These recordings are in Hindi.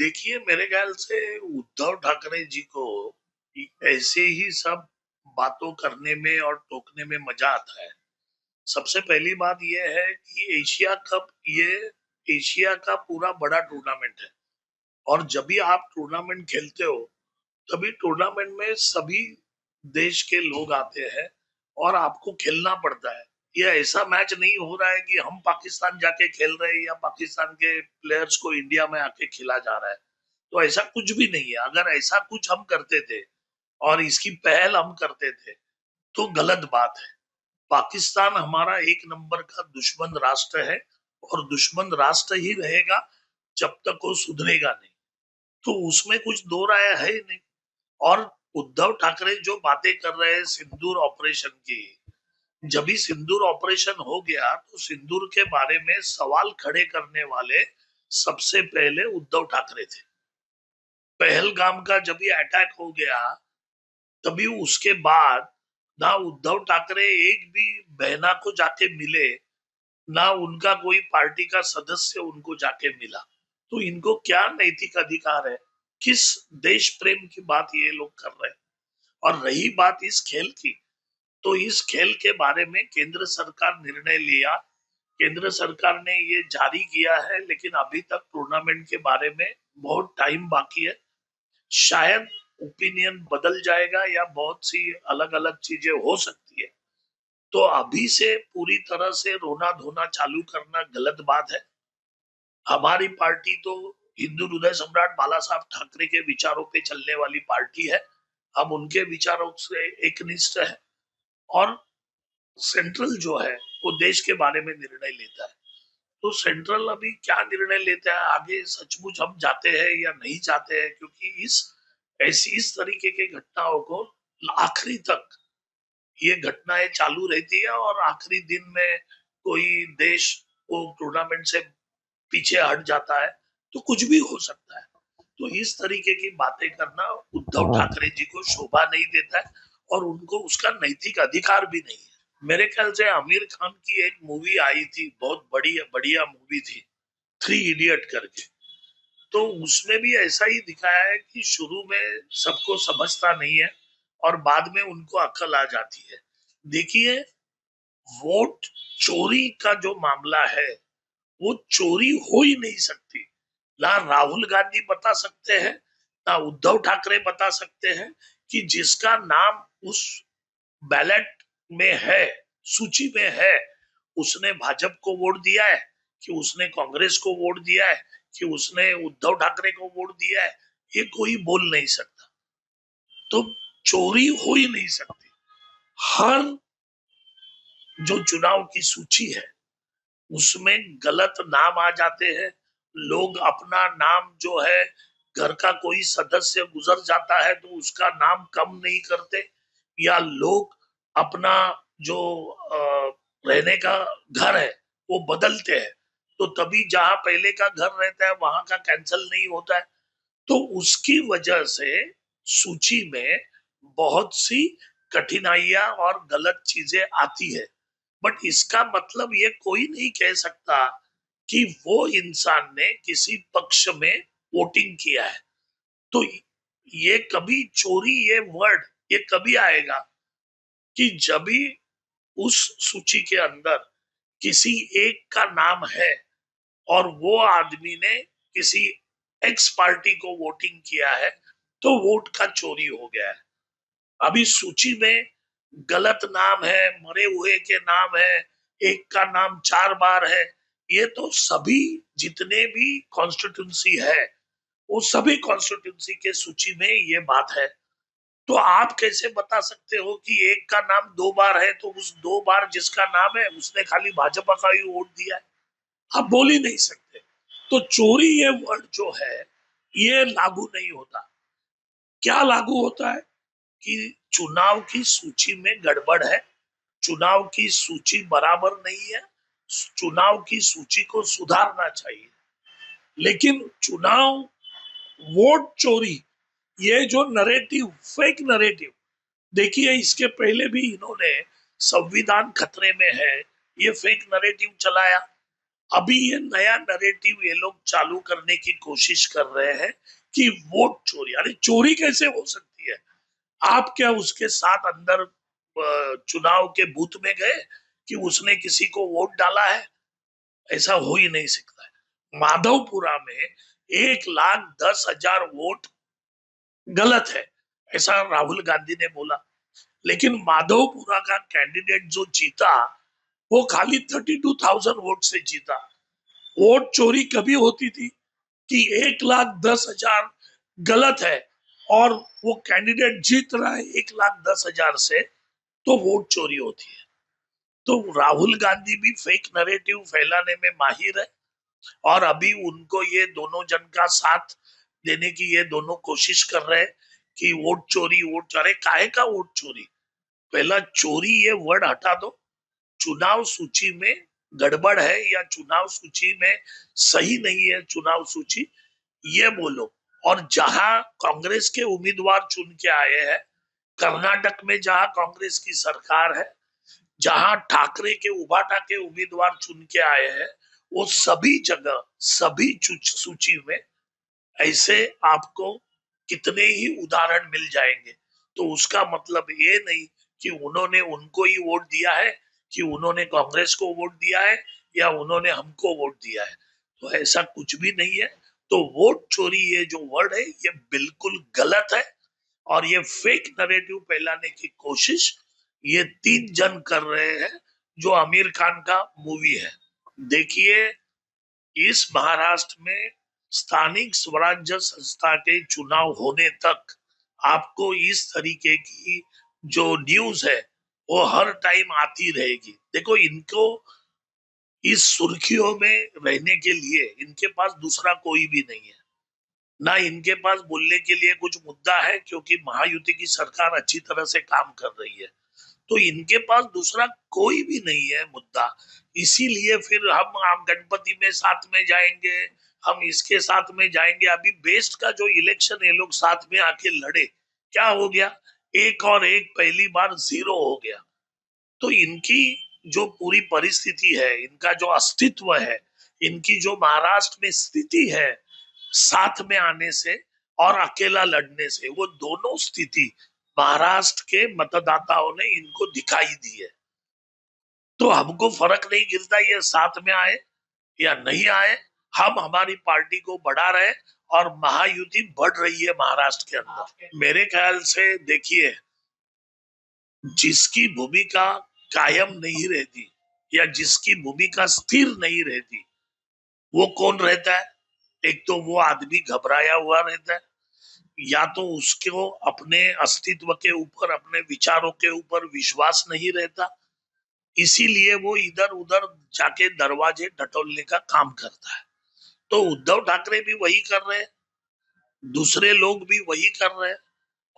देखिए, मेरे ख्याल से उद्धव ठाकरे जी को ऐसे ही सब बातों करने में और टोकने में मजा आता है। सबसे पहली बात यह है कि एशिया कप ये एशिया का पूरा बड़ा टूर्नामेंट है। और जब भी आप टूर्नामेंट खेलते हो तभी टूर्नामेंट में सभी देश के लोग आते हैं और आपको खेलना पड़ता है। ये ऐसा मैच नहीं हो रहा है कि हम पाकिस्तान जाके खेल रहे हैं या पाकिस्तान के प्लेयर्स को इंडिया में आके खिला जा रहा है। तो ऐसा कुछ भी नहीं है। अगर ऐसा कुछ हम करते थे और इसकी पहल हम करते थे तो गलत बात है। पाकिस्तान हमारा एक नंबर का दुश्मन राष्ट्र है और दुश्मन राष्ट्र ही रहेगा जब तक वो सुधरेगा नहीं। तो उसमें कुछ दो राय है ही नहीं। और उद्धव ठाकरे जो बातें कर रहे हैं सिंदूर ऑपरेशन की, जब भी सिंदूर ऑपरेशन हो गया तो सिंदूर के बारे में सवाल खड़े करने वाले सबसे पहले उद्धव ठाकरे थे। पहलगाम का जब ये अटैक हो गया तभी उसके बाद ना उद्धव ठाकरे एक भी बहना को जाके मिले, ना उनका कोई पार्टी का सदस्य उनको जाके मिला। तो इनको क्या नैतिक अधिकार है? किस देश प्रेम की बात ये लोग कर रहे हैं? और रही बात इस खेल की, तो इस खेल के बारे में केंद्र सरकार निर्णय लिया। केंद्र सरकार ने ये जारी किया है, लेकिन अभी तक टूर्नामेंट के बारे में बहुत टाइम बाकी है। शायद ओपिनियन बदल जाएगा या बहुत सी अलग अलग चीजें हो सकती है। तो अभी से पूरी तरह से रोना धोना चालू करना गलत बात है। हमारी पार्टी तो हिंदू हृदय सम्राट बाला साहब ठाकरे के विचारों पे चलने वाली पार्टी है। हम उनके विचारों से एकनिष्ठ है। और सेंट्रल जो है वो देश के बारे में निर्णय लेता है। तो सेंट्रल अभी क्या निर्णय लेता है आगे, सचमुच हम जाते हैं या नहीं जाते हैं? क्योंकि इस तरीके के घटनाओं को आखिरी तक ये घटनाएं चालू रहती है और आखिरी दिन में कोई देश वो टूर्नामेंट से पीछे हट जाता है तो कुछ भी हो सकता है। तो इस तरीके की बातें करना उद्धव ठाकरे जी को शोभा नहीं देता है और उनको उसका नैतिक अधिकार भी नहीं है। मेरे ख्याल से आमिर खान की एक मूवी आई थी, बहुत बढ़िया बढ़िया मूवी थी, थ्री इडियट करके। तो उसमें भी ऐसा ही दिखाया है कि शुरू में सबको समझता नहीं है और बाद में उनको अक्ल आ जाती है। देखिए, वोट चोरी का जो मामला है वो चोरी हो ही नहीं सकती। ना राहुल गांधी बता सकते हैं, ना उद्धव ठाकरे बता सकते हैं कि जिसका नाम उस बैलेट में है, सूची में है, उसने भाजपा को वोट दिया है, कि उसने कांग्रेस को वोट दिया है, कि उसने उद्धव ठाकरे को वोट दिया है। ये कोई बोल नहीं सकता। तो चोरी हो ही नहीं सकती। हर जो चुनाव की सूची है उसमें गलत नाम आ जाते हैं। लोग अपना नाम जो है, घर का कोई सदस्य गुजर जाता है तो उसका नाम कम नहीं करते, या लोग अपना जो रहने का घर है वो बदलते हैं। तो तभी जहां पहले का घर रहता है वहां का कैंसिल नहीं होता है। तो उसकी वजह से सूची में बहुत सी कठिनाइयां और गलत चीजें आती है। बट इसका मतलब ये कोई नहीं कह सकता कि वो इंसान ने किसी पक्ष में वोटिंग किया है। तो ये कभी चोरी, ये वर्ड ये कभी आएगा कि जब भी उस सूची के अंदर किसी एक का नाम है और वो आदमी ने किसी एक्स पार्टी को वोटिंग किया है तो वोट का चोरी हो गया है। अभी सूची में गलत नाम है, मरे हुए के नाम है, एक का नाम 4 बार है। ये तो सभी जितने भी कॉन्स्टिट्यूंसी है वो सभी कॉन्स्टिट्यूंसी के सूची में ये बात है। तो आप कैसे बता सकते हो कि एक का नाम 2 बार है तो उस 2 बार जिसका नाम है उसने खाली भाजपा का ही वोट दिया है? आप बोल ही नहीं सकते। तो चोरी ये वर्ड जो है ये लागू नहीं होता। क्या लागू होता है कि चुनाव की सूची में गड़बड़ है, चुनाव की सूची बराबर नहीं है, चुनाव की सूची को सुधारना चाहिए। लेकिन चुनाव वोट चोरी, ये जो नरेटिव, फेक नरेटिव, देखिए इसके पहले भी इन्होंने संविधान खतरे में है ये फेक नरेटिव चलाया। अभी ये नया नैरेटिव ये लोग चालू करने की कोशिश कर रहे हैं कि वोट चोरी, अरे चोरी कैसे हो सकती है? आप क्या उसके साथ अंदर चुनाव के बूथ में गए कि उसने किसी को वोट डाला है? ऐसा हो ही नहीं सकता है। माधवपुरा में 1,10,000 वोट गलत है, ऐसा राहुल गांधी ने बोला। लेकिन माधवपुरा का कैंडिडेट जो जीता वो खाली 32,000 वोट से जीता। वोट चोरी कभी होती थी कि 1,10,000 गलत है और वो कैंडिडेट जीत रहा है 1,10,000 से, तो वोट चोरी होती है। तो राहुल गांधी भी फेक नैरेटिव फैलाने में माहिर है और अभी उनको ये दोनों जन का साथ देने की ये दोनों कोशिश कर रहे हैं कि वोट चोरी, वोट चोरी, काहे का वोट चोरी? पहला चोरी ये वर्ड हटा दो। चुनाव सूची में गड़बड़ है या चुनाव सूची में सही नहीं है चुनाव सूची, ये बोलो। और जहां कांग्रेस के उम्मीदवार चुन के आए हैं, कर्नाटक में जहां कांग्रेस की सरकार है, जहां ठाकरे के उभाटा के उम्मीदवार चुन के आए हैं, वो सभी जगह सभी सूची में ऐसे आपको कितने ही उदाहरण मिल जाएंगे। तो उसका मतलब ये नहीं कि उन्होंने उनको ही वोट दिया है, कि उन्होंने कांग्रेस को वोट दिया है या उन्होंने हमको वोट दिया है। तो ऐसा कुछ भी नहीं है। तो वोट चोरी ये जो वर्ड है ये बिल्कुल गलत है और ये फेक नैरेटिव फैलाने की कोशिश ये 3 जन कर रहे हैं जो आमिर खान का मूवी है। देखिए, इस महाराष्ट्र में स्थानिक स्वराज्य संस्था के चुनाव होने तक आपको इस तरीके की जो न्यूज है वो हर टाइम आती रहेगी। देखो, इनको इस सुर्खियों में रहने के लिए इनके पास दूसरा कोई भी नहीं है, ना इनके पास बोलने के लिए कुछ मुद्दा है, क्योंकि महायुति की सरकार अच्छी तरह से काम कर रही है। तो इनके पास दूसरा कोई भी नहीं है मुद्दा। इसीलिए फिर हम गणपति में साथ में जाएंगे, हम इसके साथ में जाएंगे। अभी बेस्ट का जो इलेक्शन ये लोग साथ में आके लड़े, क्या हो गया? एक और एक पहली बार 0 हो गया। तो इनकी जो पूरी परिस्थिति है, इनका जो अस्तित्व है, इनकी जो महाराष्ट्र में स्थिति है, साथ में आने से और अकेला लड़ने से, वो दोनों स्थिति महाराष्ट्र के मतदाताओं ने इनको दिखाई दी है। तो हमको फर्क नहीं गिरता ये साथ में आए या नहीं आए, हम हमारी पार्टी को बढ़ा रहे और महायुति बढ़ रही है महाराष्ट्र के अंदर। मेरे ख्याल से देखिए, जिसकी भूमिका कायम नहीं रहती या जिसकी भूमिका स्थिर नहीं रहती, वो कौन रहता है? एक तो वो आदमी घबराया हुआ रहता है, या तो उसको अपने अस्तित्व के ऊपर, अपने विचारों के ऊपर विश्वास नहीं रहता, इसीलिए वो इधर उधर जाके दरवाजे टटोलने का काम करता है। तो उद्धव ठाकरे भी वही कर रहे हैं, दूसरे लोग भी वही कर रहे हैं।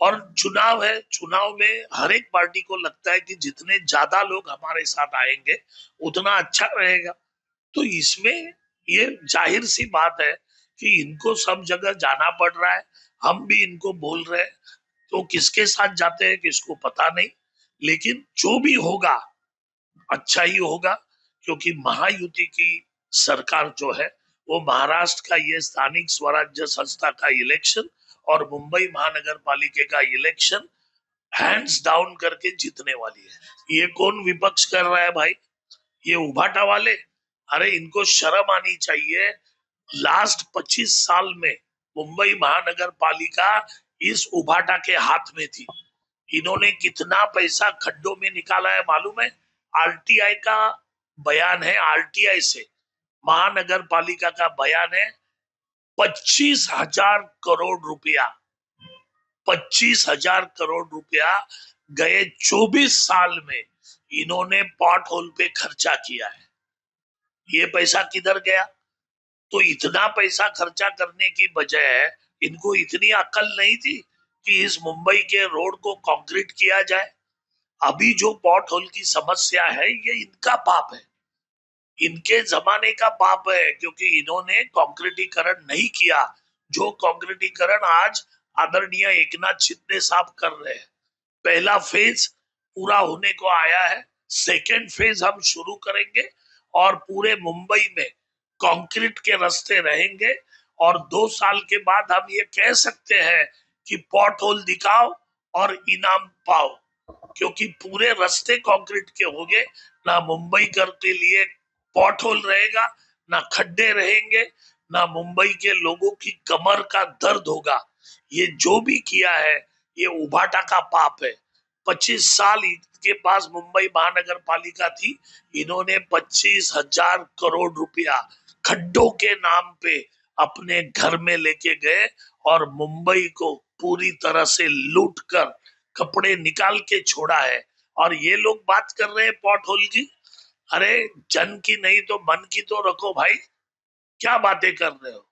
और चुनाव है, चुनाव में हर एक पार्टी को लगता है कि जितने ज्यादा लोग हमारे साथ आएंगे उतना अच्छा रहेगा। तो इसमें ये जाहिर सी बात है कि इनको सब जगह जाना पड़ रहा है। हम भी इनको बोल रहे हैं, तो किसके साथ जाते हैं किसको पता नहीं, लेकिन जो भी होगा अच्छा ही होगा। क्योंकि महायुति की सरकार जो है वो महाराष्ट्र का ये स्थानिक स्वराज्य संस्था का इलेक्शन और मुंबई महानगर पालिका का इलेक्शन हैंड्स डाउन करके जीतने वाली है। ये कौन विपक्ष कर रहा है भाई? ये उभाटा वाले। अरे इनको शर्म आनी चाहिए। लास्ट 25 साल में मुंबई महानगर पालिका इस उभाटा के हाथ में थी। इन्होंने कितना पैसा खड्डों में निकाला है मालूम है? आरटीआई का बयान है, आरटीआई से महानगर पालिका का बयान है, 25,000 करोड़ रुपया, 25,000 करोड़ रुपया गए 24 साल में इन्होंने पॉट होल पे खर्चा किया है। ये पैसा किधर गया? तो इतना पैसा खर्चा करने की बजाय इनको इतनी अकल नहीं थी कि इस मुंबई के रोड को कंक्रीट किया जाए। अभी जो पॉट होल की समस्या है ये इनका पाप है, इनके जमाने का पाप है, क्योंकि इन्होंने कंक्रीटीकरण नहीं किया। जो कंक्रीटीकरण आज आदरणीय एकनाथ शिंदे साहब कर रहे हैं। पहला फेज पूरा होने को आया है, सेकेंड फेज हम शुरू करेंगे और पूरे मुंबई में कंक्रीट के रास्ते रहेंगे और 2 साल के बाद हम ये कह सकते हैं कि पॉट होल दिखाओ और इनाम पाओ, क्योंकि पूरे रास्ते कंक्रीट के होंगे। ना मुंबई के लिए पॉट होल रहेगा, ना खड्डे रहेंगे, ना मुंबई के लोगों की कमर का दर्द होगा। ये जो भी किया है ये उभाटा का पाप है। 25 साल इनके पास मुंबई महानगर पालिका थी, इन्होंने 25,000 करोड़ रुपया खड्डों के नाम पे अपने घर में लेके गए और मुंबई को पूरी तरह से लूट कर कपड़े निकाल के छोड़ा है। और ये लोग बात कर रहे हैं पॉट होल की। अरे जन की नहीं तो मन की तो रखो भाई, क्या बातें कर रहे हो।